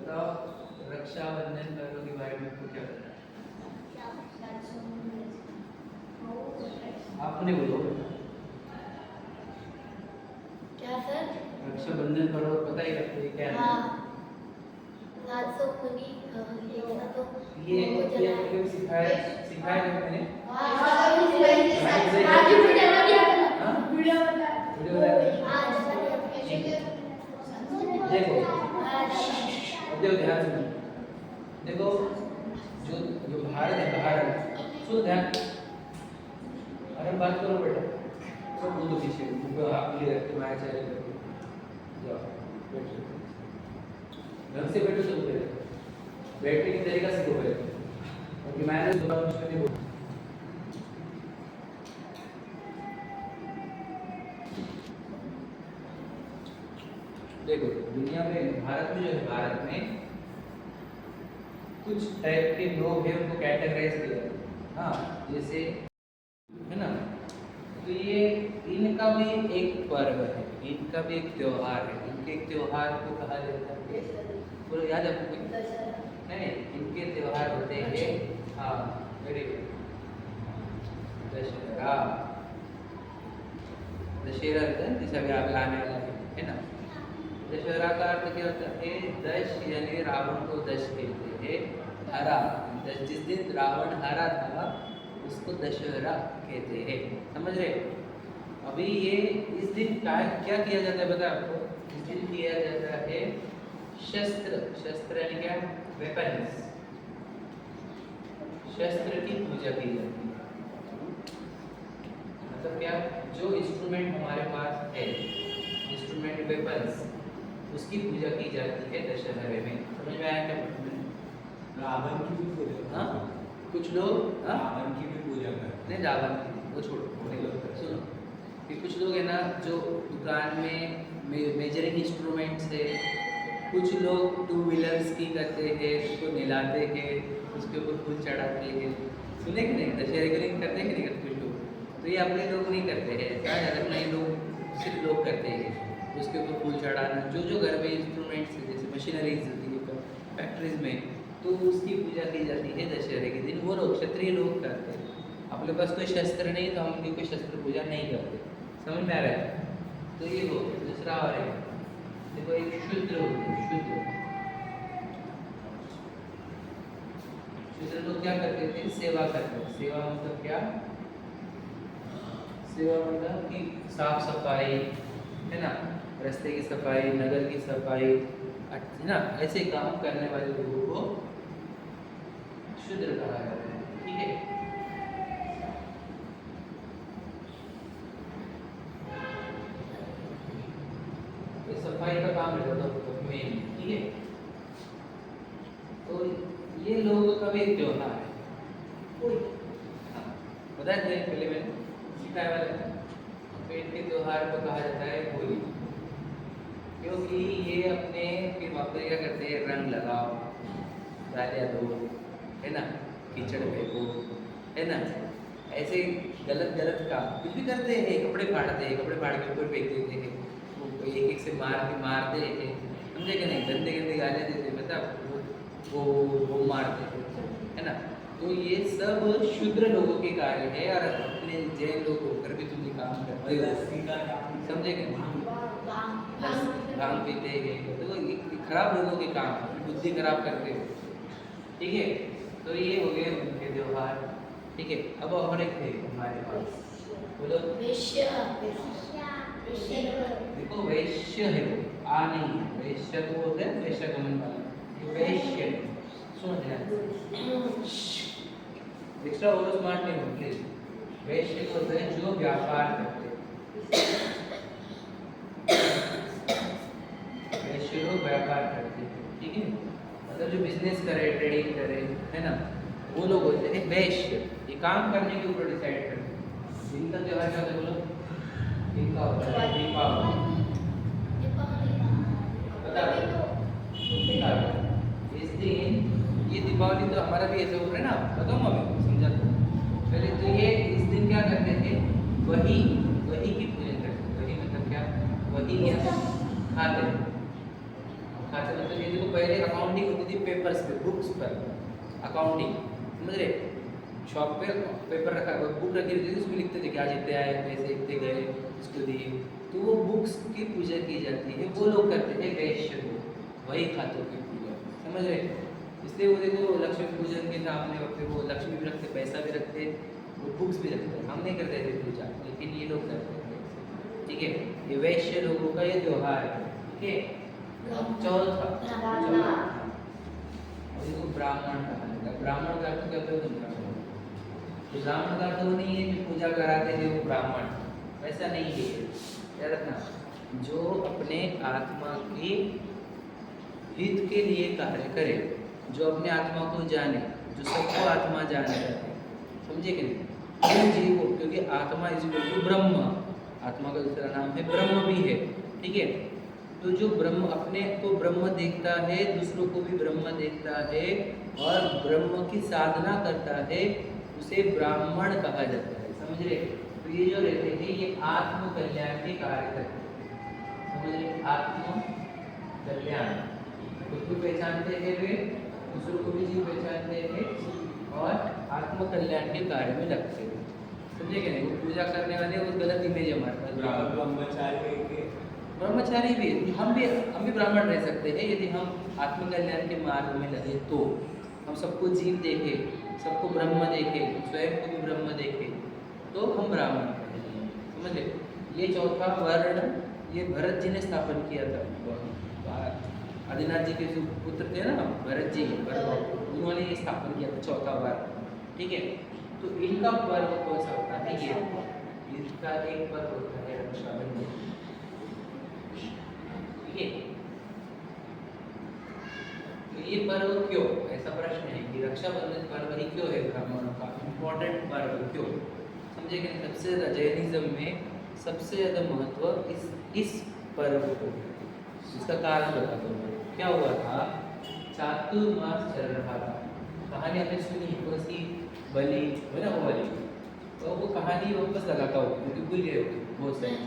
बताओ रक्षाबंधन पर्व के बारे में आपको क्या पता है? आपने बोलो क्या सर? रक्षाबंधन पर्व पता ही रखते हैं क्या है? ये आपको सिखाया सिखाया है मैंने वीडियो देखो देखो ध्यान से देखो जो जो भारत है भारत सुनो ध्यान अरे बात करो बेटा सब बोलो पीछे आप ले रखते माया चेहरे करके जाओ बैठो ढंग से बैठो सब पहले बैठने की तरीका सीखो पहले क्योंकि मैंने सुना उसमें नहीं बोला देखो दुनिया में भारत में जो है भारत में कुछ टाइप के लोग हैं उनको कैटेगराइज किया हाँ जैसे है ना तो ये इनका भी एक पर्व है इनका भी एक त्योहार है इनके एक त्योहार को कहा जाता है बोलो याद है आपको नहीं इनके त्योहार होते हैं हाँ वेरी गुड दशहरा दशहरा जैसे अभी आगे आने वाला है ना दशहरा का अर्थ क्या होता है दश यानी रावण को दश कहते हैं हरा जिस दिन रावण हरा था उसको दशहरा कहते हैं समझ रहे अभी ये इस दिन क्या किया जाता है बता आपको इस दिन किया जाता है शस्त्र शस्त्र यानी क्या वेपन्स शस्त्र की पूजा की जाती है मतलब क्या जो इंस्ट्रूमेंट हमारे पास है इंस्ट्रूमेंट वेपन्स उसकी पूजा की जाती है दशहरे में समझ में आया क्या रावण की भी पूजा हाँ कुछ लोग रावण की भी पूजा करते नहीं रावण की वो छोड़ो सुनो कि कुछ लोग है ना जो दुकान में मेजरिंग इंस्ट्रूमेंट्स है कुछ लोग टू व्हीलर्स की करते हैं उसको नहलाते हैं उसके ऊपर फूल चढ़ाते हैं सुने कि नहीं दशहरे के लिए करते हैं कि नहीं करते कुछ लोग तो ये अपने लोग नहीं करते हैं ज़्यादा नहीं लोग सिर्फ लोग करते हैं उसके ऊपर फूल चढ़ाना जो जो घर में इंस्ट्रूमेंट्स है जैसे मशीनरीज होती है फैक्ट्रीज में तो उसकी पूजा की जाती है दशहरे के दिन वो लोग क्षत्रिय लोग करते हैं अपने पास कोई शस्त्र नहीं तो हम उनकी कोई शस्त्र पूजा नहीं करते समझ में आ रहा है तो ये हो दूसरा और है देखो एक शूद्र होते हैं शूद्र लोग क्या करते थे सेवा करते थे सेवा मतलब क्या सेवा मतलब कि साफ सफाई है ना रास्ते की सफाई नगर की सफाई है ना ऐसे काम करने वाले लोगों को शूद्र कहा जाता है ठीक है तो सफाई का काम रहता है मेन ठीक है तो ये लोगों का भी त्योहार है बताया था पहले मैंने सिखाया वाला पेट के त्योहार को कहा जाता है होली क्योंकि ये अपने फिर वापस क्या करते हैं रंग लगाओ डालिया दो है ना कीचड़ फेंको है ना ऐसे गलत गलत काम कुछ भी करते हैं कपड़े फाड़ते हैं कपड़े फाड़ के ऊपर फेंक देते हैं वो एक एक से मारते हैं समझे कि नहीं गंदे गंदे गाले देते मतलब वो मारते हैं है ना तो ये सब शूद्र लोगों के कार्य है और अपने जैन लोग होकर भी तुम ये काम करते हो समझे कि भांग पीते हैं तो ये खराब लोगों के काम है बुद्धि खराब करते हो ठीक है तो ये हो गए उनके त्योहार ठीक है अब और एक है हमारे पास बोलो देखो वैश्य है वो आ नहीं है वैश्य तो बोलते हैं वैश्य गमन वाला वैश्य सुनो ध्यान एक्स्ट्रा ओवर स्मार्ट नहीं हो प्लीज वैश्य होते हैं जो व्यापार करते हैं वैश्य लोग व्यापार करते हैं ठीक है मतलब जो बिजनेस करे ट्रेडिंग करे है ना वो लोग होते हैं वैश्य ये काम करने के ऊपर डिसाइड करते हैं इनका त्योहार क्या होता है बोलो इनका होता है दीपावली बता दो इस दिन ये दीपावली तो हमारा भी ऐसे हो रहा है ना बताओ मम्मी समझा दो पहले तो ये इस दिन क्या करते थे वही की पूजन करते वही मतलब क्या वही खाते मतलब ये देखो पहले अकाउंटिंग होती थी पेपर्स पे, बुक्स पर अकाउंटिंग, समझ रहे? शॉप पे पेपर रखा, बुक रखी रहती थी, उसमें लिखते थे कि आज इतने आए पैसे, इतने गए, इसको दिए। तो वो बुक्स की पूजा की जाती है, वो लोग करते थे वैश्य लोग, वही खातों की पूजा, समझ रहे? इसलिए वो देखो लक्ष्मी पूजन के सामने वक्त वो लक्ष्मी भी रखते, पैसा भी रखते, वो बुक्स भी रखते। हम नहीं करते थे पूजा, लेकिन ये लोग करते थे, ठीक है? ये वैश्य लोगों का ये त्योहार है, ठीक है? चौथा इसको ब्राह्मण कहा जाता है। ब्राह्मण का अर्थ क्या होता है? ब्राह्मण, तो ब्राह्मण का अर्थ वो नहीं है जो पूजा कराते थे वो ब्राह्मण, वैसा नहीं है, याद रखना। जो अपने आत्मा के हित के लिए कार्य करे, जो अपने आत्मा को जाने, जो सबको आत्मा जाने, समझे कि नहीं? जीव को, क्योंकि आत्मा इज इक्वल टू ब्रह्म, आत्मा का दूसरा नाम है ब्रह्म भी है, ठीक है? तो जो ब्रह्म अपने को ब्रह्म देखता है, दूसरों को भी ब्रह्म देखता है और ब्रह्म की साधना करता है, उसे ब्राह्मण कहा जाता है, समझ रहे? तो ये जो रहते हैं ये आत्म कल्याण के कार्य करते हैं, समझ रहे? आत्म कल्याण, खुद को पहचानते हैं वे, दूसरों को भी जीव पहचानते हैं और आत्म कल्याण के कार्य में लगते हैं, समझे कि नहीं? वो पूजा करने वाले वो गलत इमेज हमारे पास। ब्रह्मचारी भी, हम भी ब्राह्मण रह सकते हैं यदि हम आत्मकल्याण के मार्ग में लगे, तो हम सबको जीव देखे, सबको ब्रह्म देखे, स्वयं को भी ब्रह्म देखे, तो हम ब्राह्मण हैं, समझ ले? ये चौथा वर्ण ये भरत जी ने स्थापन किया था, आदिनाथ जी के जो पुत्र थे ना भरत जी, उन्होंने ये स्थापन किया था चौथा वर्ण, ठीक है? तो इनका पर्व कौन सा होता है? ये इसका एक पर्व होता है रक्षाबंधन, ठीक है? तो ये पर्व क्यों, ऐसा प्रश्न है कि रक्षाबंधन पर्व ही क्यों है ब्राह्मणों का इम्पोर्टेंट पर्व क्यों? समझे कि सबसे ज़्यादा जैनिज्म में सबसे ज़्यादा महत्व इस पर्व को, इसका कारण बताता हूँ। क्या हुआ था, चातुर्मास चल रहा था, कहानी हमने सुनी, कौन सी? बलि है ना, वो बलि, तो वो कहानी वापस लगाता हूँ क्योंकि भूल गए बहुत सारी,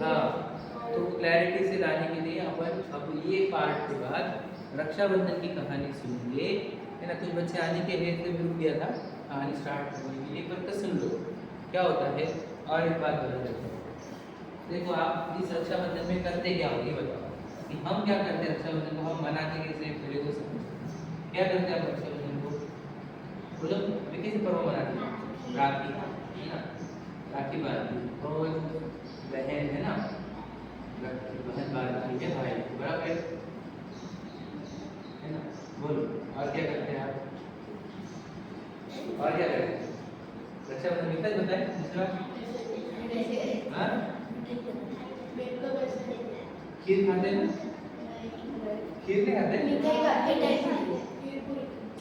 हाँ, तो क्लैरिटी से लाने के लिए अपन अब ये पार्ट के बाद रक्षाबंधन की कहानी सुनेंगे, है ना? कुछ बच्चे आने के हेत से भी रुक गया था, कहानी स्टार्ट करने के लिए, पर सुन लो क्या होता है। और एक बात बता देता हूँ, देखो आप इस रक्षाबंधन में करते क्या हो, ये बताओ कि हम क्या करते हैं रक्षाबंधन को, हम मनाते कैसे पहले तो समझो, क्या करते हैं आप रक्षाबंधन को? बोलो, वे कैसे पर्व मनाते हैं? राखी, है ना? राखी बांधती और बहन है ना, बहन बांधती है भाई, बराबर है ना? बोलो, और क्या करते हैं आप? और क्या करते हैं रक्षाबंधन में? तक बताएं दूसरा, हाँ? खीर खाते हैं ना? खीर नहीं खाते?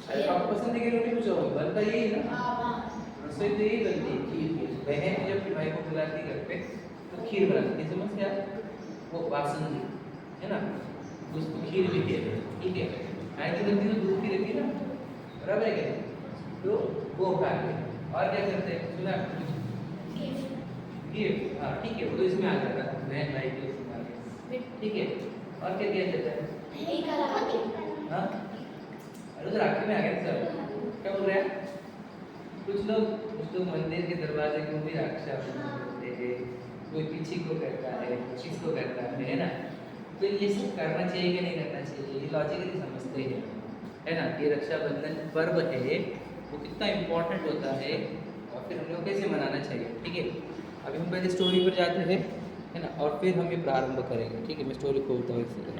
अरे आपको पसंद है कि रोटी पूछो, बनता यही ना, रसोई तो यही बनती है, खीर। बहन जब भाई को बुलाती घर पे तो खीर बनाती है, समझ गया? वो बासुंदी है ना, उसको खीर भी कहते हैं, ठीक है? गाय की बनती तो दूध की रहती है ना, बराबर है क्या? तो वो खाते हैं। और क्या करते हैं, सुना? गिफ्ट, हाँ ठीक है, वो तो इसमें आ जाता है, बहन भाई के इसमें आ गया, ठीक है? और क्या किया जाता है? हाँ, अरे तो राखी में आ गया सर, क्या बोल रहे हैं? कुछ लोग मंदिर के दरवाजे को भी रक्षा करते हैं, कोई पीछे को करता है, किसको करता है ना? तो ये सब करना चाहिए कि नहीं करना चाहिए, ये लॉजिकली समझते हैं, है ना? ये रक्षाबंधन पर्व है, वो कितना इम्पोर्टेंट होता है और फिर हम लोग कैसे मनाना चाहिए, ठीक है? अभी हम पहले स्टोरी पर जाते हैं, है ना, और फिर हम ये प्रारंभ करेंगे, ठीक है? मैं स्टोरी खोलता हूँ इससे।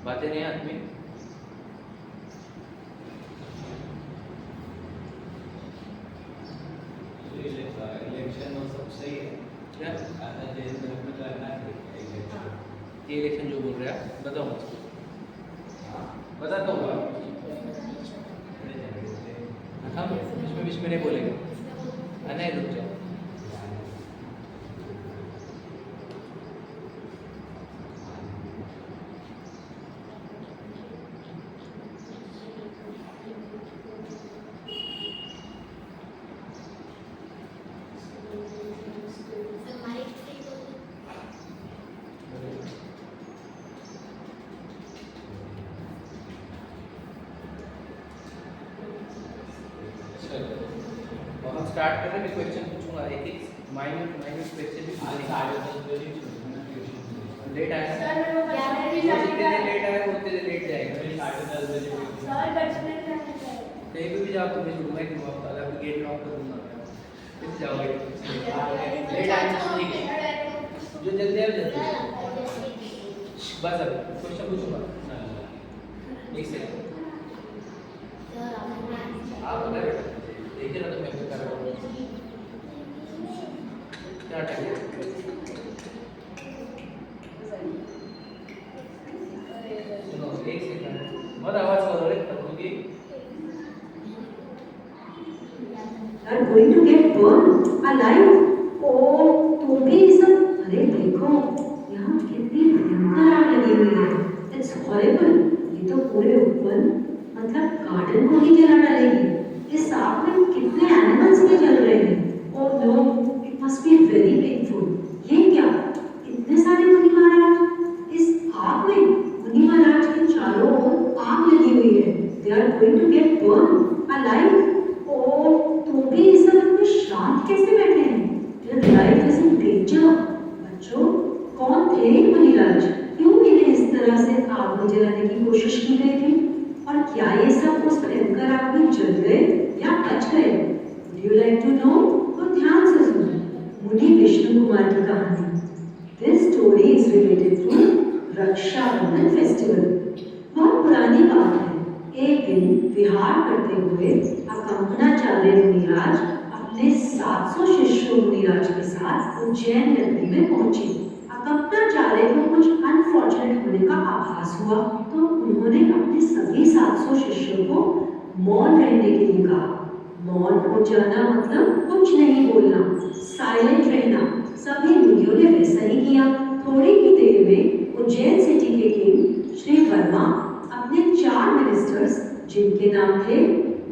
बातें नहीं हाथ में, इलेक्शन और सब सही है क्या ये इलेक्शन जो बोल रहे हैं बताओ मुझको, बताता हूँ हम बीच में नहीं बोलेंगे, नहीं रुक जाओ। स्टार्ट कर रहे हैं, मैं क्वेश्चन पूछूंगा एक एक माइन्यूट क्वेश्चन भी आज पूछेंगे। 10:30 बजे छोड़ना ट्यूशन। लेट आया सर मेरे को 11 बजे जितने जाने का लेट आए वो उतने लेट जाएगा। मेरे 10:30 बजे सर कटने जाने का है। कहीं भी जाओ तो मैं छोड़ूंगा कि वहाँ पर अगर गेट लॉक कर दूंगा फिर जाओगे लेट आए तो ठीक है, जो जल्दी आए जल्दी आए। बस अब क्वेश्चन पूछूंगा एक सेकंड आप बता बेटा देखिए ना तो मैं कर रहा हूँ क्या टाइम है। सुनो एक सेकंड मत आवाज करो रे तब होगी। are going to get burned alive. Oh, तो भी ये सब अरे देखो यहाँ कितनी भयंकर आग लगी हुई है। It's horrible. ये तो पूरे ऊपर मतलब गार्डन को ही जला डालेगी। इस आग में कितने एनिमल्स भी जल रहे हैं। Oh no, it must be very painful. ये क्या? इतने सारे मुनि महाराज इस आग में मुनि महाराज के चारों ओर आग लगी हुई है। They are going to get burned alive. ओ तो भी ये सब इतने शांत कैसे बैठे हैं? Their life is in danger. बच्चों कौन थे मुनिराज? क्यों इन्हें इस तरह से आग में जलाने की कोशिश की गई थी? और क्या ये सब उस भयंकर आग में जल गए या बच गए? Would you like to know? तो ध्यान से सुनो मुनि विष्णु कुमार की कहानी। This story is related to Rakshabandhan festival. बहुत पुरानी बात है। एक दिन विहार करते हुए अकंपनाचार्य मुनिराज अपने 700 शिष्यों मुनिराज के साथ उज्जैन नगरी में पहुंचे। अकंपनाचार्य को कुछ अनफॉर्चुनेट होने का आभास हुआ तो उन्होंने अपने सभी 700 शिष्यों को मौन रहने के लिए कहा। मौन हो जाना मतलब कुछ नहीं बोलना, साइलेंट रहना। सभी मुनियों ने वैसा ही किया। थोड़ी ही देर में उज्जैन सिटी के किंग श्री वर्मा अपने 4 मिनिस्टर्स जिनके नाम थे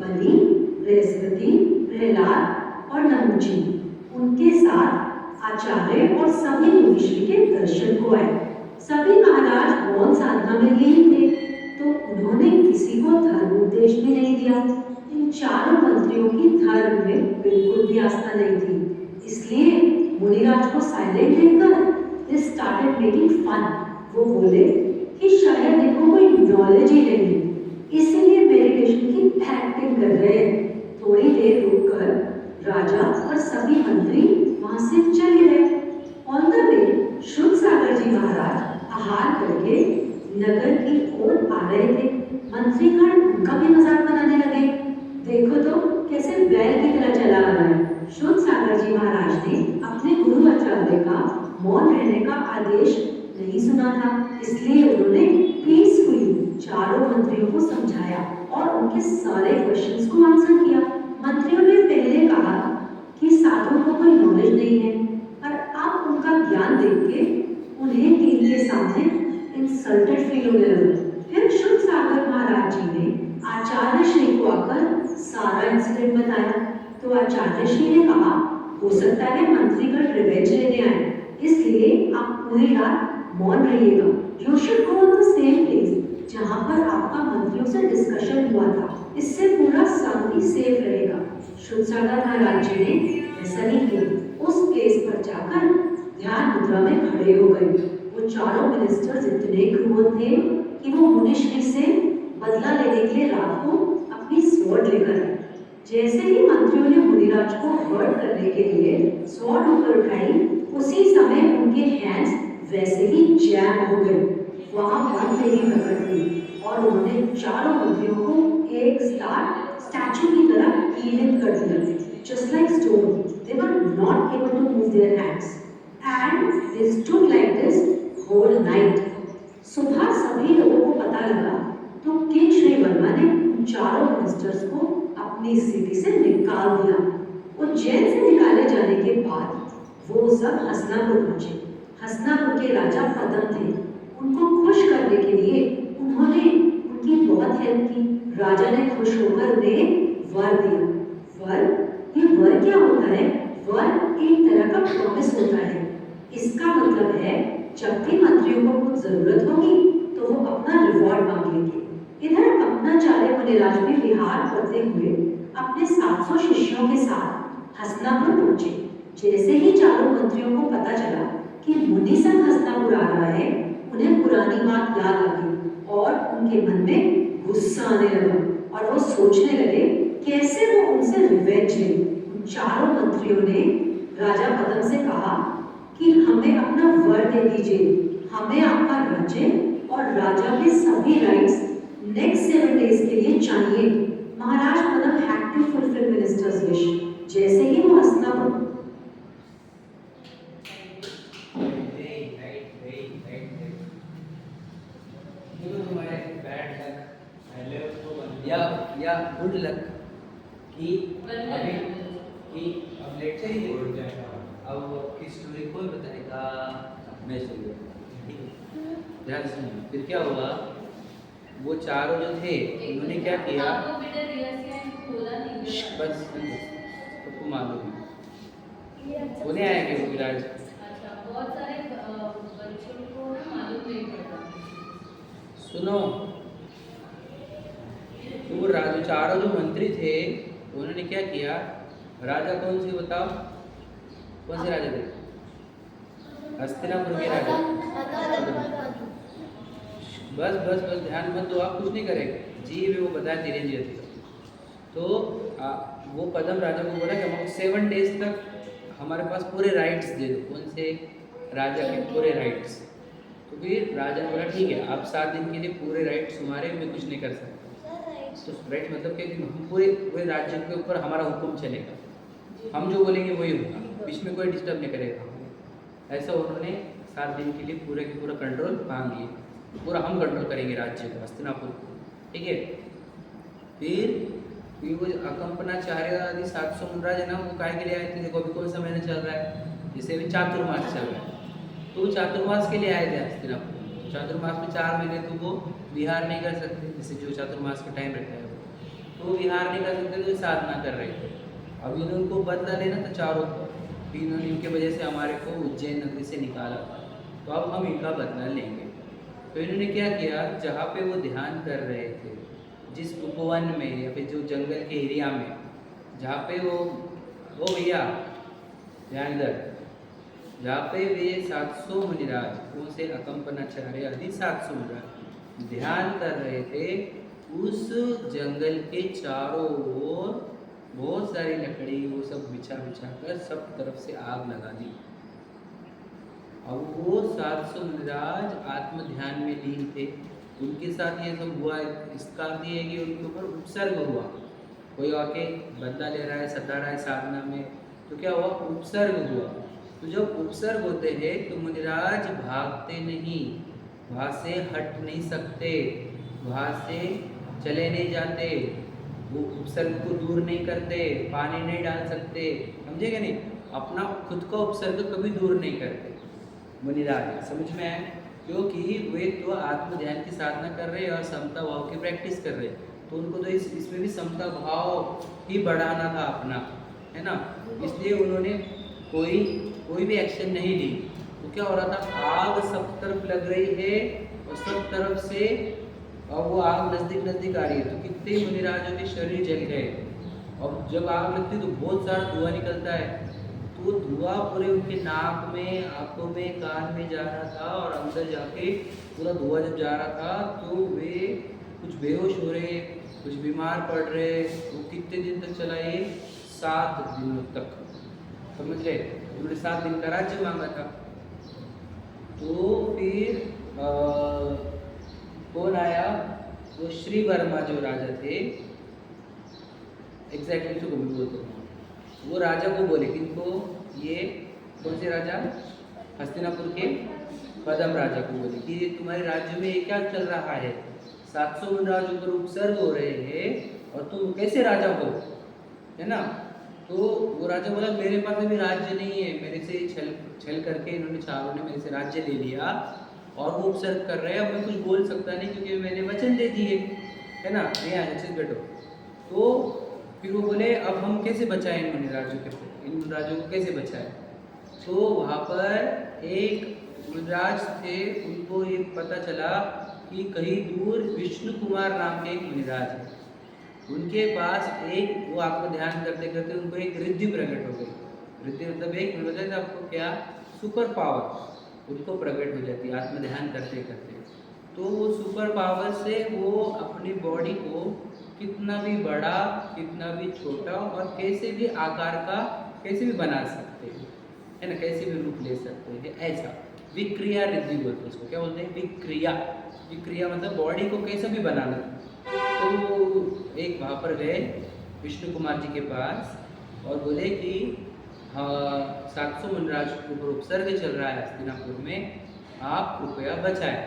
बलि, बृहस्पति, प्रहलाद और नहुजी, उनके साथ आचार्य और सभी मुनिश्री के दर्शन को आए। सभी महाराज मौन साधना में लीन थे तो उन्होंने किसी को धर्म उपदेश भी नहीं दिया। इन चारों मंत्रियों की धर्म में बिल्कुल भी आस्था नहीं थी, इसलिए मुनिराज को साइलेंट देखकर they started making fun. वो बोले कि शायद इनको कोई नॉलेज ही नहीं है, इसीलिए मेडिटेशन की एक्टिंग कर रहे हैं। थोड़ी देर रुककर राजा और सभी मंत्री वहां से चले गए। ऑन द वे शुद्ध सागर जी महाराज आहार करके नगर की ओर आ रहे थे। मंत्रीगण उनका भी मजाक बनाने लगे। देखो तो कैसे बैल की तरह चला आ रहा है। शुद्ध सागर जी महाराज ने अपने गुरु आचार्य का मौन रहने का आदेश नहीं सुना था, इसलिए उन्होंने पीसफुली चारों मंत्रियों को समझाया और उनके सारे क्वेश्चंस को आंसर किया। मंत्रियों ने पहले कहा कि साधु को कोई नॉलेज नहीं है, पर अब उनका ज्ञान देख के उन्हें टीम के सामने इंसल्टेड फील होने लगा। फिर शुद्ध सागर महाराज जी ने आचार्य श्री को आकर सारा इंसिडेंट बताया तो आचार्य श्री ने कहा हो सकता है मंत्रीगण रिवेंज लेने आए, इसलिए आप पूरी रात मौन रहिएगा। You should go on the same place जहां पर आपका मंत्रियों से डिस्कशन हुआ था, इससे पूरा शांति सेफ रहेगा। शुद्ध सागर महाराज जी ने ऐसा ही किया। उस प्लेस पर जाकर ध्यान मुद्रा में खड़े हो गए। वो चारों मिनिस्टर्स इतने क्रूर थे कि वो मुनिश्री से बदला लेने के लिए रात को अपनी स्वॉर्ड लेकर आए। जैसे ही मंत्रियों ने मुनिराज को हर्ट करने के लिए स्वॉर्ड ऊपर उठाई, उसी समय उनके हैंड्स वैसे ही जैम हो गए। वहां पर तेरी प्रकट हुई और उन्होंने चारों मंत्रियों को एक स्टैचू की तरह कीलित कर दिया। Just like stone, they were not able to move their hands, and they stood like this whole night. सुबह सभी लोगों को पता लगा तो किंग श्री वर्मा ने उन चारों मिनिस्टर्स को अपनी सिटी से निकाल दिया। उज्जैन से निकाले जाने के बाद वो सब हसनापुर पहुंचे। हसनापुर के राजा पदम थे। उनको खुश करने के लिए उन्होंने उनकी बहुत हेल्प की। राजा ने खुश होकर उन्हें वर दिया। ये वर क्या होता है? वर एक तरह का प्रॉमिस होता है। इसका मतलब है जब भी मंत्रियों को कुछ जरूरत होगी तो वो अपना रिवॉर्ड मांगेंगे। इधर अपनाचार्य मुनिराज भी विहार करते हुए अपने 700 शिष्यों के साथ हस्तिनापुर पहुंचे। जैसे ही चारों मंत्रियों को पता चला कि मुनि संग हस्तिनापुर आ रहा है, उन्हें पुरानी बात याद आ गई और उनके मन में गुस्सा आने लगा और वो सोचने लगे कैसे वो उनसे रिवेंज ले। उन चारों मंत्रियों ने राजा पद्म से कहा कि हमें अपना वर दे दीजिए, हमें आपका राज्य और राजा के सभी राइट्स नेक्स्ट 7 डेज के लिए चाहिए। Maharaj Padma had to fulfil minister's wish. जैसे ही वो हस्तिनापुर तुम्हारे बैड लक पहले उसको बंद या गुड लक कि अभी कि अब लेट से ही उड़ जाएगा। अब की स्टोरी कौन बताएगा? मैं सुन ध्यान सुनिए। फिर क्या हुआ, वो चारों जो थे उन्होंने क्या किया, आपको बेटा रिया से बोला नहीं बस सबको मालूम है ये अच्छा उन्हें आएंगे वो विराज। अच्छा बहुत सारे बच्चों को मालूम नहीं पड़ता। सुनो, तो वो राजा चारों जो मंत्री थे उन्होंने क्या किया, राजा कौन से बताओ, कौन से राजा थे? हस्तिनापुर के राजा। बस बस बस ध्यान मत दो, आप कुछ नहीं करेंगे जी, वे वो बताया धीरे धीरे धीरे। तो वो पद्म राजा को बोला कि हमको 7 डेज तक हमारे पास पूरे राइट्स दे दो। कौन से? राजा के पूरे राइट्स। तो फिर राजा ने बोला ठीक है, आप 7 दिन के लिए पूरे राइट्स हमारे, मैं कुछ नहीं कर सकता। तो राइट मतलब क्या कि हम पूरे राज्य के ऊपर हमारा हुक्म चलेगा, हम जो बोलेंगे वही होगा, बीच में कोई डिस्टर्ब नहीं करेगा। ऐसा उन्होंने 7 दिन के लिए पूरे के पूरा कंट्रोल मांग लिए, पूरा हम कंट्रोल करेंगे राज्य को, हस्तिनापुर को, ठीक है। फिर वो अकंपनाचार्य आदि 700 मुनराज है ना, वो काय के लिए आए थे? देखो अभी कौन सा महीना चल रहा है, जैसे अभी चातुर्मास चल रहा है, तो वो चातुर्मास के लिए आए थे हस्तिनापुर। चातुर्मास में 4 महीने तो वो विहार नहीं कर सकते, जैसे जो चातुर्मास का टाइम रहता है तो वो विहार नहीं कर सकते, तो साधना कर रहे थे। अभी उनको बदला लेना था चारों को, फिर इन्होंने इनके वजह से हमारे को उज्जैन नगरी से निकाला था, तो अब हम इनका बदला लेंगे। तो इन्होंने क्या किया, जहाँ पे वो ध्यान कर रहे थे, जिस उपवन में या फिर जो जंगल के एरिया में, जहाँ पे वो भैया ध्यान इधर, जहाँ पे वे 700 मुनिराज, कौन से? अकंपनाचार्य आदि 700 मुनिराज ध्यान कर रहे थे, उस जंगल के चारों ओर बहुत सारी लकड़ी वो सब बिछा कर सब तरफ से आग लगा दी। अब वो 700 मुनिराज आत्म ध्यान में लीन थे, उनके साथ ये सब हुआ। इसका अर्थ ये है कि उनके ऊपर उपसर्ग हुआ, कोई आके बदला ले रहा है, सता रहा है साधना में, तो क्या हुआ? उपसर्ग हुआ। तो जब उपसर्ग होते हैं तो मुनिराज भागते नहीं, वहाँ से हट नहीं सकते, वहाँ से चले नहीं जाते, वो उपसर्ग को दूर नहीं करते, पानी नहीं डाल सकते, समझेगा नहीं, अपना खुद का उपसर्ग कभी दूर नहीं करते मुनिराज। समझ में आए? क्योंकि वे तो आत्म ध्यान की साधना कर रहे हैं और समता भाव की प्रैक्टिस कर रहे हैं, तो उनको तो इसमें भी समता भाव ही बढ़ाना था अपना, है ना। इसलिए उन्होंने कोई भी एक्शन नहीं ली। तो क्या हो रहा था, आग सब तरफ लग रही है और सब तरफ से, और वो आग नज़दीक आ रही है, तो कितने मुनिराजों के शरीर जल गए। और जब आग लगती है तो बहुत सारा धुआं निकलता है, तो धुआं पूरे उनके नाक में, आंखों में, कान में जा रहा था, और अंदर जाके पूरा धुआं जब जा रहा था तो वे कुछ बेहोश हो रहे, कुछ बीमार पड़ रहे। वो कितने दिन तक चला ये? 7 दिनों तक, समझ रहे। उन्होंने 7 दिन का राज्य मांगा था। तो फिर कौन आया? वो श्री वर्मा जो राजा थे, एग्जैक्टली तो मैं बोलता हूँ, वो राजा को बोले, किनको? ये कौन से राजा? हस्तिनापुर के पद्म राजा को बोले कि तुम्हारे राज्य में ये क्या चल रहा है, 700 मुनिराजों पर उपसर्ग हो रहे हैं और तुम कैसे राजा हो, है ना। तो वो राजा बोला मेरे पास अभी राज्य नहीं है, मेरे से छल करके इन्होंने चारों ने मेरे से राज्य ले लिया और वो उपसर्ग कर रहे हैं, अब मैं कुछ बोल सकता नहीं क्योंकि मैंने वचन दे दिए, है ना। नहीं आया चीज बैठो। तो फिर वो बोले अब हम कैसे बचाएं इन मुनिराजों के, इन मुनिराजों को कैसे बचाएं। तो वहाँ पर एक मुनिराज थे, उनको ये पता चला कि कहीं दूर विष्णु कुमार नाम के एक मुनिराज है। उनके पास एक, वो आपको ध्यान करते करते उनको एक रिद्धि प्रकट हो गई। रिद्धि मतलब एक मतलब आपको क्या, सुपर पावर उनको प्रकट हो जाती है आत्म ध्यान करते करते। तो वो सुपर पावर से वो अपनी बॉडी को कितना भी बड़ा, कितना भी छोटा और कैसे भी आकार का कैसे भी बना सकते हैं, है ना, कैसे भी रूप ले सकते हैं, ऐसा विक्रिया रिद्धि बोलते हैं उसको। क्या बोलते हैं? विक्रिया। विक्रिया मतलब बॉडी को कैसे भी बनाना। तो एक वहाँ पर गए विष्णु कुमार जी के पास और बोले कि हाँ, 700 मनराज के ऊपर उपसर्ग चल रहा है हस्तिनापुर में, आप कृपया बचाएं।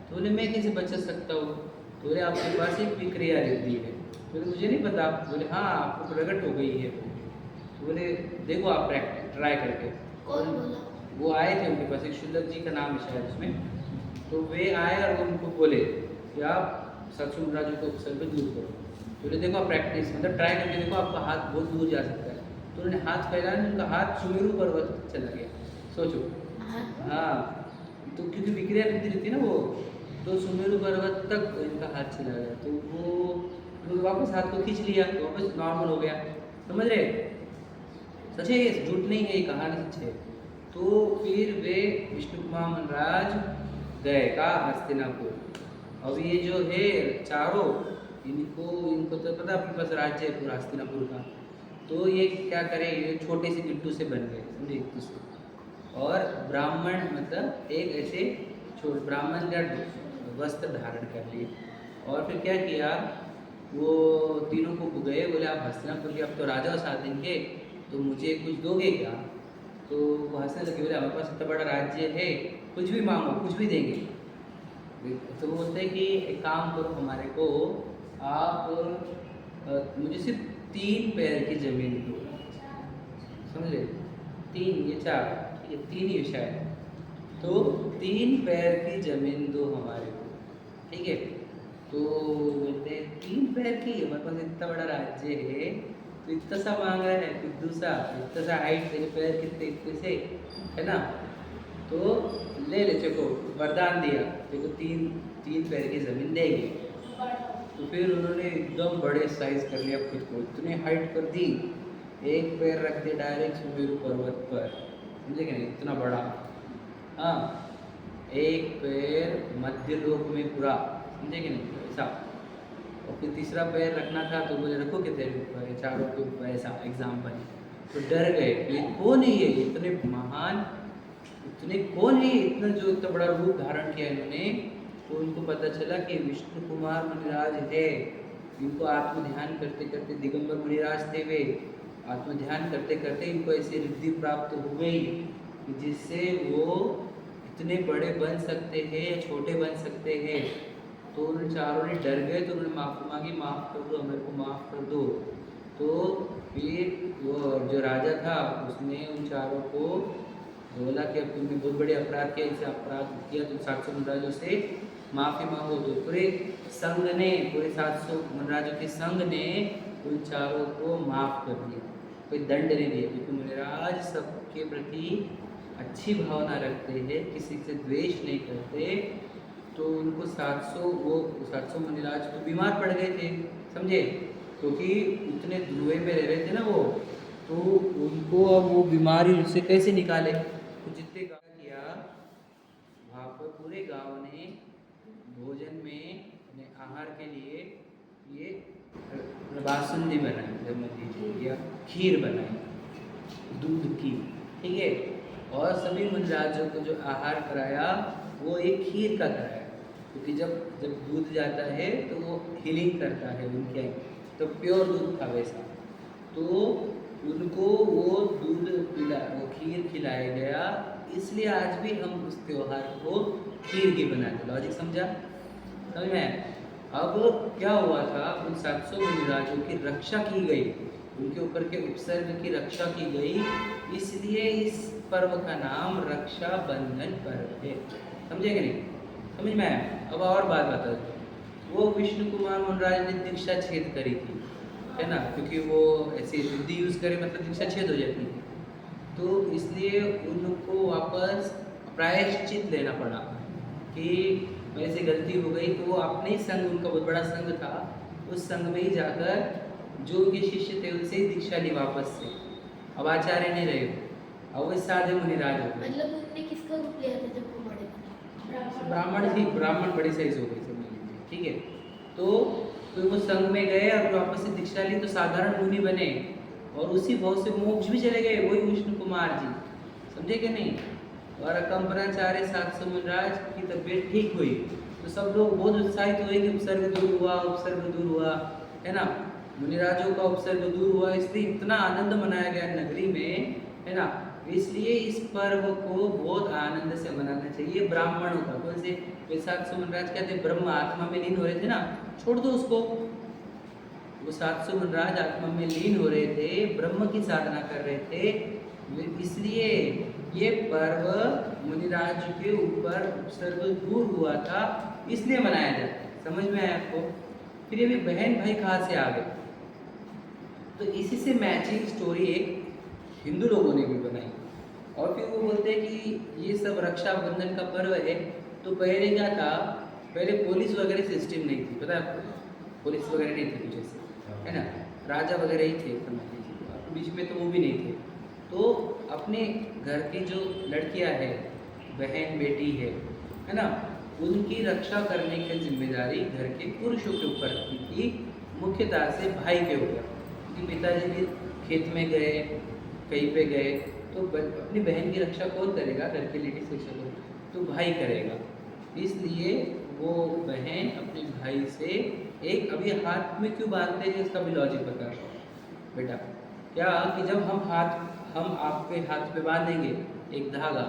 तो बोले मैं कैसे बचा सकता हूँ? तो बोले आपके पास एक विक्रिया रिद्धि है। बोले मुझे नहीं पता। बोले हाँ, आपको प्रकट हो गई है। तो बोले देखो आप ट्राई करके। कौन बोला? वो आए थे उनके पास, एक शुल्लक जी का नाम है शायद उसमें। तो वे आए और वो उनको बोले कि आप 700 मनराजों को उपसर्ग दूर करो। तो बोले देखो आप प्रैक्टिस मतलब ट्राई करके देखो, आपका हाथ बहुत दूर जा सकता है। तो उन्होंने हाथ फैलाया, उनका हाथ सुमेरु पर्वत तक चला गया। सोचो। हाँ, तो क्योंकि विक्रिया रिद्धि रहती है ना वो, तो सुमेरु पर्वत तक इनका हाथ चला गया। तो वो वापस हाथ को खींच लिया, तो वापस नॉर्मल हो गया। समझ रहे? सच है, ये झूठ नहीं है, ये कहानी सच है। तो फिर वे विष्णु कुमार मनराज गए का हस्तिनापुर। अब ये जो है चारों, इनको तो पता अपने पास राज्य है पूरा हस्तिनापुर का। तो ये क्या करे, ये छोटे से गिट्टू से बन गए, समझे, गिट्टू से। और ब्राह्मण मतलब एक ऐसे ब्राह्मण का वस्त्र धारण कर लिए। और फिर क्या किया, वो तीनों को गए, बोले आप हस्तिनापुर के अब तो राजा हो 7 दिन के, तो मुझे कुछ दोगे क्या? तो वो हंसने लगे, बोले हमारे पास इतना बड़ा राज्य है, कुछ भी मांगो कुछ भी देंगे। तो वो बोलते हैं कि एक काम करो हमारे को, आप मुझे सिर्फ 3 पैर की ज़मीन दो। समझे? 3 ये 4, ये 3 ही शायद। तो 3 पैर की ज़मीन दो हमारे को, ठीक है? तो बोलते हैं 3 पैर की, हमारे पास इतना बड़ा राज्य है, तो इतना सा मांग रहा है, कुछ दूसरा इतना सा हाइट, तेरे पैर कितने इतने से, है ना? तो ले ले, देखो वरदान दिया, देखो 3 पैर की ज़मीन देंगे। तो फिर उन्होंने एकदम बड़े साइज कर लिया खुद को, इतने हाइट कर दी, एक पैर रख दिया डायरेक्ट सुमेरु पर्वत पर, समझे कि नहीं, इतना बड़ा। हाँ, एक पैर मध्य लोक में पूरा, समझे कि नहीं, ऐसा। और फिर तीसरा पैर रखना था, तो बोले रखो कि तेरे ऊपर, चारों के ऊपर, ऐसा एग्जाम्पल। तो डर गए, ये कौन है, ये इतने महान, इतने कौन है, इतना जो इतना बड़ा रूप धारण किया इन्होंने। तो उनको पता चला कि विष्णु कुमार मुनिराज है। इनको आत्म ध्यान करते करते, दिगंबर मुनिराज थे वे, आत्म ध्यान करते करते इनको ऐसी रिद्धि प्राप्त हो गई जिससे वो इतने बड़े बन सकते हैं या छोटे बन सकते हैं। तो उन चारों ने डर गए, तो उन्होंने माफ़ी मांगी, माफ़ कर दो, मेरे को माफ़ कर दो। तो फिर वो जो राजा था उसने उन चारों को बोला कि अब तुमने बहुत बड़े अपराध किया, इसे अपराध किया, तो 700 मनराजों से माफ़ी मांगो। तो पूरे संघ ने, पूरे 700 मनराजों के संघ ने उन चारों को माफ़ कर दिया, कोई दंड नहीं दिया, क्योंकि मनराज सबके प्रति अच्छी भावना रखते हैं, किसी से द्वेष नहीं करते। तो उनको 700 मनराज तो बीमार पड़ गए थे, समझे, क्योंकि इतने धुएं में रह रहे थे ना वो, तो उनको अब वो बीमारी से कैसे निकाले। तो जितने गाँव किया, वहाँ पर पूरे गांव ने भोजन में, अपने आहार के लिए ये बासुंदी बनाई, या खीर बनाई, दूध की, ठीक है। और सभी मनराजों को जो आहार कराया वो एक खीर का कराया, क्योंकि जब दूध जाता है तो वो हीलिंग करता है उनके, तो प्योर दूध था वैसा। तो उनको वो दूध वो खीर खिलाया गया, इसलिए आज भी हम उस त्योहार को खीर की बनाते। लॉजिक समझा? समझ में? अब क्या हुआ था, उन 700 मुनिराजों की रक्षा की गई, उनके ऊपर के उपसर्ग की रक्षा की गई, इसलिए इस पर्व का नाम रक्षा बंधन पर्व है। समझे कि नहीं? समझ में आया? अब और बात बता दो, वो विष्णु कुमार मुनिराज ने दीक्षा छेद करी थी, है ना, क्योंकि वो ऐसी रिद्धि यूज़ करे मतलब दीक्षा छेद हो जाती है। तो इसलिए उनको वापस प्रायश्चित लेना पड़ा कि मेरे से गलती हो गई। तो वो अपने ही संघ, उनका बहुत बड़ा संघ था, उस संघ में ही जाकर जो उनके शिष्य थे उनसे ही दीक्षा ली वापस से। अब आचार्य नहीं रहे, अब वो साधे मुनिराज हो गए। मतलब उन्होंने किसका रूप लिया था जब वो बड़े बने? ब्राह्मण थी, ब्राह्मण बड़ी साइज हो गई समझ लीजिए, ठीक है। तो फिर वो संघ में गए और वापस से दीक्षा ली तो साधारण मुनि बने और उसी भाव से मोक्ष भी चले गए, वही विष्णु कुमार जी, समझे कि नहीं। और कंपनाचार्य 700 मुनिराज की तबीयत ठीक हुई तो सब लोग बहुत उत्साहित हुए कि उपसर्ग दूर हुआ, उपसर्ग दूर हुआ, है ना। मुनिराजों का उपसर्ग दूर हुआ, इसलिए इतना आनंद मनाया गया नगरी में, है ना। इसलिए इस पर्व को बहुत आनंद से मनाना चाहिए ब्राह्मणों का। कौन से? 700 मुनिराज कहते ब्रह्म आत्मा में लीन हो रहे थे ना, छोड़ दो उसको। वो 700 मुनिराज आत्मा में लीन हो रहे थे, ब्रह्म की साधना कर रहे थे, इसलिए ये पर्व मुनिराज के ऊपर उपसर्ग दूर हुआ था, इसलिए मनाया जाता है। समझ में आया आपको? फिर ये भी बहन भाई कहाँ से आ गए, तो इसी से मैचिंग स्टोरी एक हिंदू लोगों ने भी बनाई। और फिर वो बोलते हैं कि ये सब रक्षाबंधन का पर्व है। तो पहले क्या था, पहले पुलिस वगैरह सिस्टम नहीं थी, पता है आपको? पुलिस वगैरह नहीं थे कुछ ऐसे, है ना, राजा वगैरह ही थे समझ लीजिए, बीच में तो वो भी नहीं थे। तो अपने घर की जो लड़कियां है, बहन बेटी है ना, उनकी रक्षा करने की जिम्मेदारी घर के पुरुषों के ऊपर थी, मुख्यतः से भाई के ऊपर। कि पिताजी भी खेत में गए, कहीं पे गए, तो अपनी बहन की रक्षा कौन करेगा? घर के लेडीज रक्षा करेगा, तो भाई करेगा। इसलिए वो बहन अपने भाई से एक, अभी हाथ में क्यों बांधते हैं इसका भी लॉजिक बता बेटा। क्या कि जब हम आपके हाथ पे बांधेंगे एक धागा,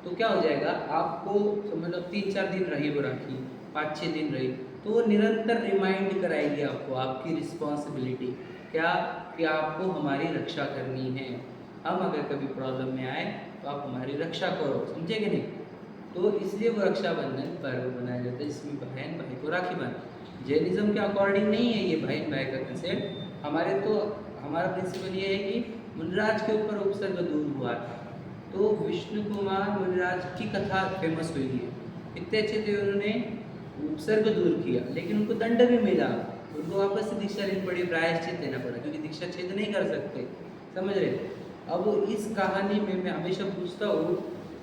तो क्या हो जाएगा, आपको समझ लो 3-4 दिन रही वो राखी, 5-6 दिन रही, तो वो निरंतर रिमाइंड कराएगी आपको आपकी रिस्पॉन्सिबिलिटी, क्या कि आपको हमारी रक्षा करनी है। हम अगर कभी प्रॉब्लम में आए तो आप हमारी रक्षा करो, समझे कि नहीं। तो इसलिए वो रक्षाबंधन पर्व मनाया जाता है, जिसमें बहन भाई को राखी बांधे। जैनिज्म के अकॉर्डिंग नहीं है ये बहन भाई का कंसेप्ट। हमारा प्रिंसिपल ये है कि मुनिराज के ऊपर उपसर्ग दूर हुआ था, तो विष्णु कुमार मुनिराज की कथा फेमस हुई है। इतने अच्छे थे, उन्होंने उपसर्ग दूर किया, लेकिन उनको दंड भी मिला, उनको वापस से दीक्षा लेनी पड़ी, प्रायश्चित देना पड़ा, क्योंकि दीक्षा छेद नहीं कर सकते, समझ रहे। अब इस कहानी में मैं हमेशा पूछता हूँ,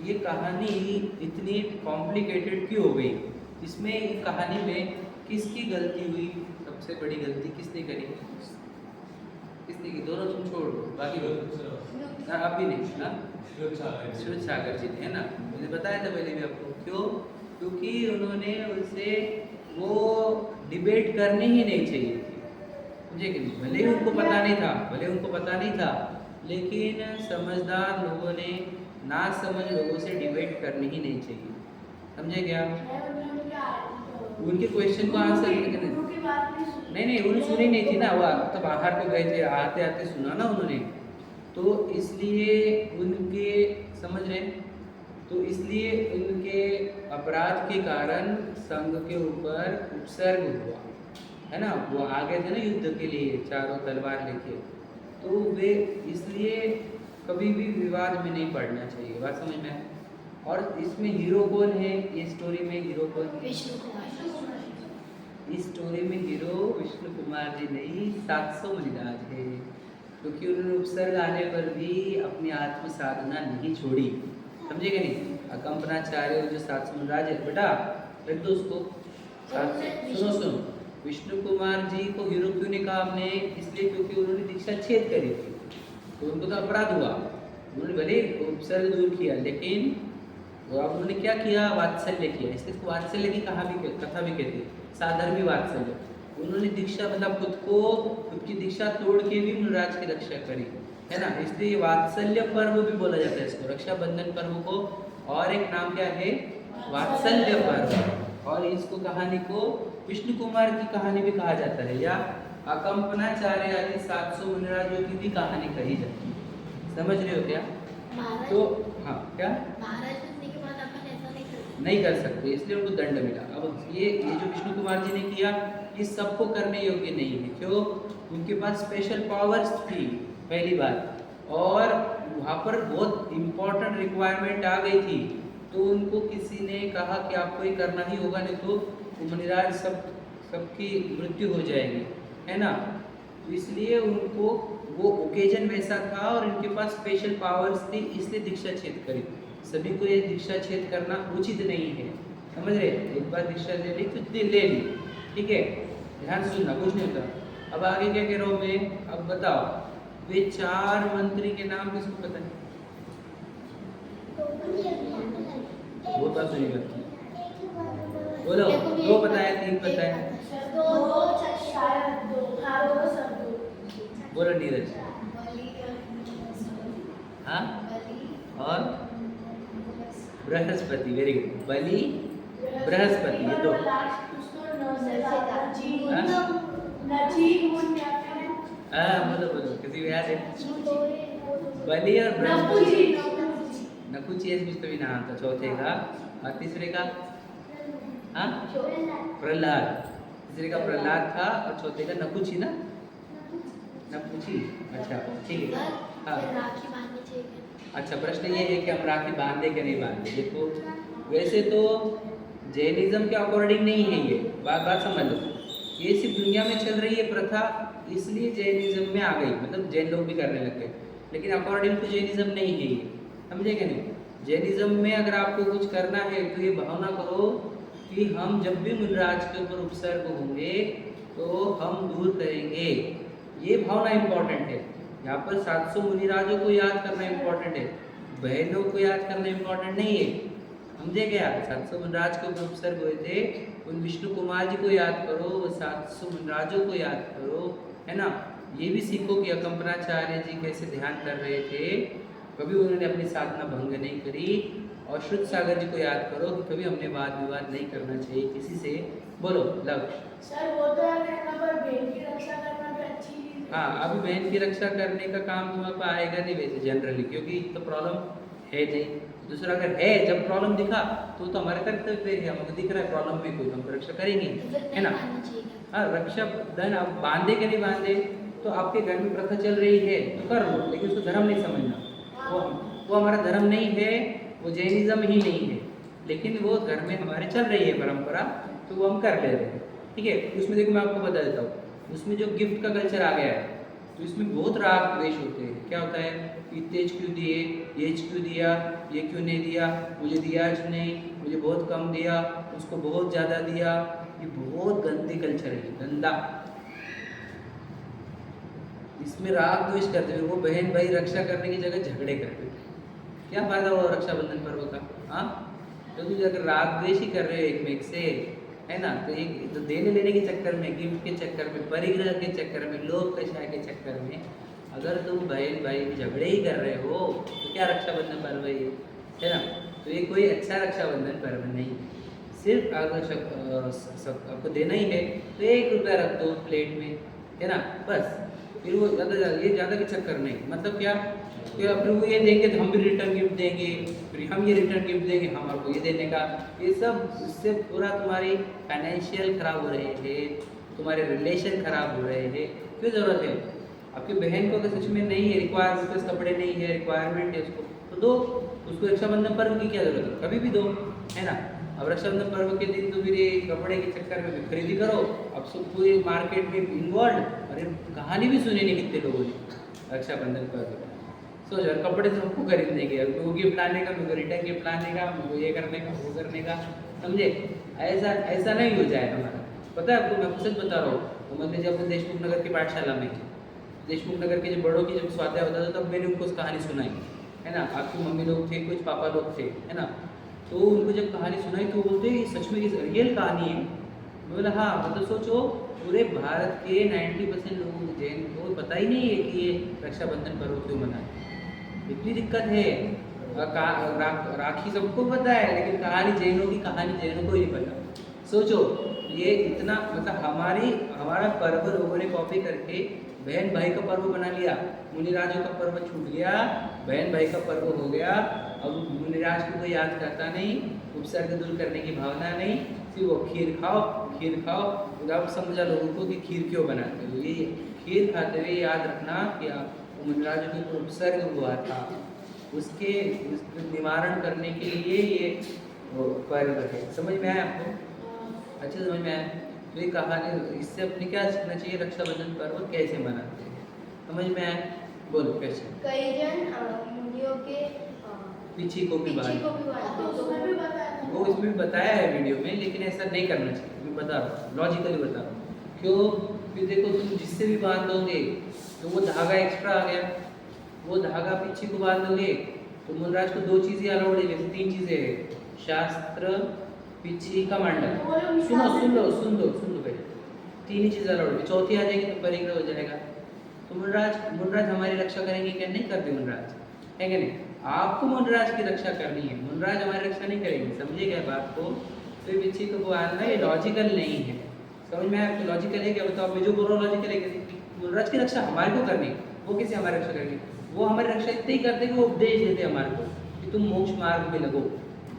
ये कहानी इतनी कॉम्प्लिकेटेड क्यों हो गई? इसमें कहानी में किसकी गलती हुई? सबसे बड़ी गलती किसने करी? किसने की? दोनों तुम छोड़ दो, बाकी आप भी नहीं ना, सूरज सागर जी ने, है ना। मैंने बताया था पहले भी आपको, क्यों? क्योंकि उन्होंने उनसे वो डिबेट करनी ही नहीं चाहिए थी, मुझे कि भले ही उनको पता नहीं था, लेकिन समझदार लोगों ने ना समझ लोगों से डिबेट करनी ही नहीं चाहिए, समझे क्या? उनके क्वेश्चन को आंसर नहीं उन्होंने सुनी नहीं थी ना, वो तो बाहर को गए थे, आते आते सुना ना उन्होंने, तो इसलिए उनके, समझ रहे, तो इसलिए उनके अपराध के कारण संघ के ऊपर उपसर्ग हुआ, है ना। वो आ गए थे ना युद्ध के लिए चारों तलवार लेके, तो वे इसलिए कभी भी विवाद में नहीं पड़ना चाहिए, बात समझ में आए। और इसमें हीरो कौन है? ये स्टोरी में हीरो कौन है? विष्णु कुमार। इस स्टोरी में हीरो विष्णु कुमार जी नहीं, 700 मुनिराज है, क्योंकि उन्होंने उपसर्ग आने पर भी अपनी आत्म साधना नहीं छोड़ी, समझे कि नहीं। अकंपनाचार्य जो 700 मुनिराज है, बेटा रख दो उसको, सुनो, विष्णु कुमार जी को हीरो क्यों नहीं कहा हमने? इसलिए क्योंकि उन्होंने दीक्षा छेद करी थी, तो उनको तो अपराध हुआ। उन्होंने भले उपसर्ग दूर किया, लेकिन अब उन्होंने क्या किया? वात्सल्य किया, इसलिए वात्सल्य की कथा भी कहती है, साधर्मी वात्सल्य। उन्होंने दीक्षा मतलब खुद की दीक्षा तोड़ के भी मुनिराज की रक्षा करी, है ना, इसलिए वात्सल्य पर्व भी बोला जाता है इसको, रक्षाबंधन पर्व को। और एक नाम क्या है? वात्सल्य पर्व। और इसको कहानी को विष्णु कुमार की कहानी भी कहा जाता है, या अकंपनाचार्य आदि 700 मुनिराजों की भी कहानी कही जाती है, समझ रहे हो क्या? तो हाँ, क्या महाराज बनने के बाद अपन ऐसा नहीं कर सकते, इसलिए उनको दंड मिला। अब ये जो विष्णु कुमार जी ने किया, ये सबको करने योग्य नहीं है, क्यों? उनके पास स्पेशल पावर्स थी पहली बात, और वहाँ पर बहुत इम्पोर्टेंट रिक्वायरमेंट आ गई थी, तो उनको किसी ने कहा कि आपको ये करना ही होगा, नहीं तो मुनिराज सब सबकी मृत्यु हो जाएगी, है ना। तो इसलिए उनको वो ओकेजन वैसा था और इनके पास स्पेशल पावर्स थी, इसलिए दीक्षा छेद करी। सभी को ये दीक्षा छेद करना उचित नहीं है, समझ रहे। एक बार दीक्षा ले ली तो ले ली, ठीक है, ध्यान से सुनना, कुछ नहीं होता। अब आगे क्या कह रहा हूँ मैं, अब बताओ वे 4 मंत्री के नाम किसको पता है? वो बात सुनिएगा, बोलो। 2 पता है, 3 पता है, बोलो नीरज। हाँ, और बृहस्पति, वेरी गुड। बलि, बृहस्पति, ये 2। हाँ बोलो बोलो, किसी को याद है? बलि और बृहस्पति। नकुची कुछ तो भी नाम था चौथे का, और तीसरे का हाँ प्रहलाद। तीसरे का प्रहलाद था और चौथे का नकुची ना, नकुची। अच्छा ठीक है, हाँ। अच्छा, प्रश्न ये है कि हम राखी बांधे कि नहीं बांधे। देखो वैसे तो जैनिज्म के अकॉर्डिंग नहीं है ये बात समझ लो। ये सिर्फ दुनिया में चल रही है प्रथा, इसलिए जैनिज्म में आ गई, मतलब जैन लोग भी करने लग गए, लेकिन अकॉर्डिंग टू जैनिज्म नहीं है ये, समझे कि नहीं। जैनिज्म में अगर आपको कुछ करना है तो ये भावना करो कि हम जब भी मुनिराज के ऊपर उपसर्ग होंगे तो हम दूर करेंगे, ये भावना इम्पोर्टेंट है। यहाँ पर 700 मुनिराजों को याद करना इम्पोर्टेंट है, बहनों को याद करना इम्पोर्टेंट नहीं है, समझे क्या। 700 मुनिराज के ऊपर उपसर्ग हुए थे, उन विष्णु कुमार जी को याद करो, वो 700 मुनिराजों को याद करो, है ना। ये भी सीखो कि अकंपनाचार्य जी कैसे ध्यान कर रहे थे, कभी उन्होंने अपनी साधना भंग नहीं करी। और श्रुत सागर जी को याद करो कि कभी हमने वाद विवाद नहीं करना चाहिए किसी से। बोलो लव। सर वो तो है पर बहन की रक्षा करना भी अच्छी चीज है। हाँ, अभी बहन की रक्षा करने का काम तुम्हारे पास आएगा नहीं वैसे जनरली, क्योंकि तो प्रॉब्लम है नहीं। दूसरा अगर है, जब प्रॉब्लम दिखा तो हमारे कर्तव्य है, हमको दिख रहा है प्रॉब्लम में कोई, हम रक्षा करेंगे, है ना। हाँ, रक्षा धन आप बांधे के नहीं बांधे, तो आपके घर में प्रथा चल रही है तो कर लो, लेकिन उसको धर्म नहीं समझना। वो हमारा धर्म नहीं है, वो जैनिज्म ही नहीं है, लेकिन वो घर में हमारे चल रही है परंपरा, तो वो हम कर ले रहे हैं, ठीक है। उसमें देखो मैं आपको बता देता हूँ, उसमें जो गिफ्ट का कल्चर आ गया है, तो इसमें बहुत राग द्वेष होते हैं। क्या होता है कि तेज क्यों दिए, ये क्यों दिया, ये क्यों नहीं दिया, मुझे दिया क्यों नहीं, मुझे बहुत कम दिया, उसको बहुत ज़्यादा दिया। ये बहुत गंदी कल्चर है, गंदा। इसमें राग द्वेष करते हुए वो बहन भाई रक्षा करने की जगह झगड़े करते थे। क्या फायदा हुआ रक्षाबंधन पर्व का? हाँ, क्योंकि अगर राग द्वेष ही कर रहे हो एक में एक से, है ना, तो एक तो देने लेने के चक्कर में, गिफ्ट के चक्कर में, परिग्रह के चक्कर में, लोक कषाय के चक्कर में अगर तुम बहन भाई झगड़े ही कर रहे हो तो क्या रक्षाबंधन पर्व है ना। तो ये कोई अच्छा रक्षाबंधन पर्व नहीं। सिर्फ अगर आपको देना ही है तो 1 रुपया रख दो प्लेट में, है ना, बस। फिर वो ज़्यादा के चक्कर नहीं, मतलब क्या कि फिर वो ये देंगे तो हम भी रिटर्न गिफ्ट देंगे, फिर हम ये रिटर्न गिफ्ट देंगे, हमारे ये देने का, ये सब इससे पूरा तुम्हारी फाइनेंशियल खराब हो रहे हैं, तुम्हारे रिलेशन खराब हो रहे हैं। क्यों ज़रूरत है? आपकी बहन को अगर सच में नहीं है, रिक्वायरमेंट कपड़े नहीं है, रिक्वायरमेंट है उसको, तो दो उसको। रक्षाबंधन पर्व की क्या ज़रूरत है? कभी भी दो, है ना। अब रक्षाबंधन पर्व के दिन तो फिर ये कपड़े के चक्कर में खरीदी करो, अब सब पूरे मार्केट में इन्वॉल्व, और कहानी भी सुनी नहीं कितने लोगों ने रक्षाबंधन पर्व। सोच यार, कपड़े तो हमको खरीदने के, वो गिफ्ट लाने का, मुझे रिटर्न गिफ्ट लाने का, मुझे ये करने का, वो करने का, समझे। ऐसा नहीं हो जाए हमारा। पता है आपको, मैं सच बता रहा हूँ, तो मैंने जब देशमुख नगर की पाठशाला में, देशमुख नगर के जो बड़ों की जब स्वाध्याय होता था, तब मैंने उनको कहानी सुनाई, है ना। आपकी मम्मी लोग थे, कुछ पापा लोग थे, है ना। तो उनको जब कहानी सुनाई तो बोलते ये सच में रियल कहानी है। मैं बोला हाँ, मतलब सोचो पूरे भारत के 90% लोगों को, जैन को पता ही नहीं है कि ये रक्षाबंधन पर्व क्यों मनाते। इतनी दिक्कत है। राखी सबको पता है, लेकिन कहानी जैनों की कहानी जैनों को ही नहीं पता। सोचो ये इतना, मतलब हमारा पर्व लोगों ने कॉपी करके बहन भाई का पर्व बना लिया, मुनिराजों का पर्व छूट गया, बहन भाई का पर्व हो गया। अब मुनिराज को कोई याद करता नहीं, उपसर्ग दूर करने की भावना नहीं, सिर्फ वो खीर खाओ। अब समझा लोगों को कि खीर क्यों बनाते हो। ये खीर खाते हुए याद रखना कि आप मुनिराजों के ऊपर उपसर्ग हुआ था, उसके निवारण करने के लिए ये पर्व है। समझ में आया आपको? अच्छा समझ में आया? तो ये कहानी, इससे अपने क्या सीखना चाहिए, रक्षाबंधन पर्व कैसे मनाते हैं, समझ में आया? बोलो क्वेश्चन। कई जन मुनियों के पीछे को भी पीछे को बांध, भी बांधते तो उसमें भी बताया था। वो इसमें भी बताया है वीडियो में, लेकिन ऐसा नहीं करना चाहिए। मैं बता रहा हूँ, लॉजिकली बता रहा हूँ क्यों। फिर देखो तुम जिससे भी बांध दोगे तो वो धागा एक्स्ट्रा आ गया, वो धागा पीछे को बांध दोगे तो मुनराज को 2 चीजें अलाउड है, जैसे 3 चीजें है, शास्त्र, पीछे का मंडल। सुन लो पहले, 3 ही चीजें अलाउड है, चौथी आ जाएगी तो परिग्रह हो जाएगा। तो मुनराज हमारी रक्षा करेंगे क्या? नहीं करते मुनराज, है क्या नहीं? आपको मुनराज की रक्षा करनी है, मुनराज हमारी रक्षा नहीं करेंगे, समझिएगा बात को। तो पीछे को बांधना ये लॉजिकल नहीं है, समझ में आया? लॉजिकल है क्या बताओ? मैं जो बोल रहा हूँ लॉजिकल है क्या? मुनराज की रक्षा हमारे को करनी है, वो किसी हमारी रक्षा करेंगे? वो हमारी रक्षा इतनी ही करते कि वो उपदेश देते हमारे को कि तुम मोक्ष मार्ग में लगो,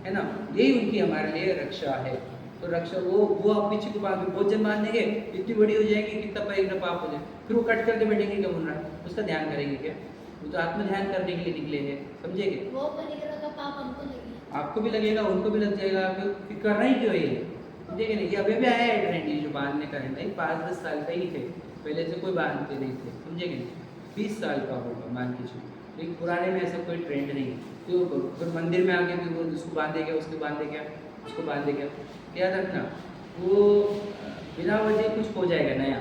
है ना? यही उनकी हमारे लिए रक्षा है। तो रक्षा वो आप पीछे को बांध, भोजन बांध देंगे, इतनी बड़ी हो जाएगी, कितना परिग्रह पाप हो जाए, फिर वो कट करके बैठेंगे क्या मुनराज? उसका ध्यान करेंगे क्या? वो तो आत्म ध्यान करने के लिए निकले हैं, समझेंगे? वो परिग्रह का पाप हमको लगे। आपको भी लगेगा, उनको भी लग जाएगा, फिर करना ही क्यों ये? समझेंगे नहीं? ये अभी भी आया है ट्रेंड, ये जो बांधने का है, नहीं 5-10 साल का ही थे, पहले से कोई बांधते नहीं थे, समझेंगे नहीं? 20 साल का होगा मान के चलो, लेकिन पुराने में ऐसा कोई ट्रेंड नहीं है। तो फिर मंदिर में आके भी वो उसको बांधे क्या, उसको बांधे क्या, उसको बांधे क्या, याद रखना वो बिना वजह कुछ हो जाएगा नया।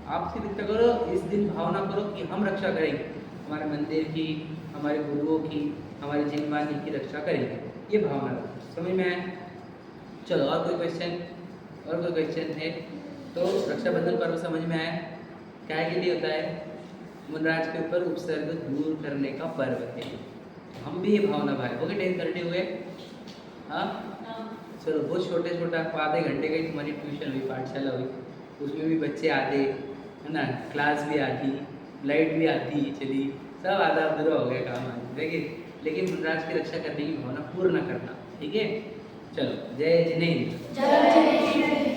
आप सिर्फ इतना करो, इस दिन भावना करो कि हम रक्षा करेंगे, हमारे मंदिर की, हमारे गुरुओं की, हमारी जिनवानी की रक्षा करेंगे, ये भावना रखो, समझ में आया? चलो और कोई क्वेश्चन? और कोई क्वेश्चन है? तो रक्षाबंधन पर्व समझ में आया? क्या के लिए होता है? मुनराज के ऊपर उपसर्ग दूर करने का पर्व है। हम भी ये भावना भाई हो गए 10:30 हुए। हाँ चलो, बहुत छोटा आधे घंटे का ही तुम्हारी ट्यूशन हुई, पाठशाला हुई, उसमें भी बच्चे आते, है ना? क्लास भी आती, लाइट भी आती चली, सब आधा अधूरा हो गया काम आज, लेकिन मुनराज की रक्षा करने की भावना पूर्ण करना, ठीक है? चलो, जय जिनेंद्र। जय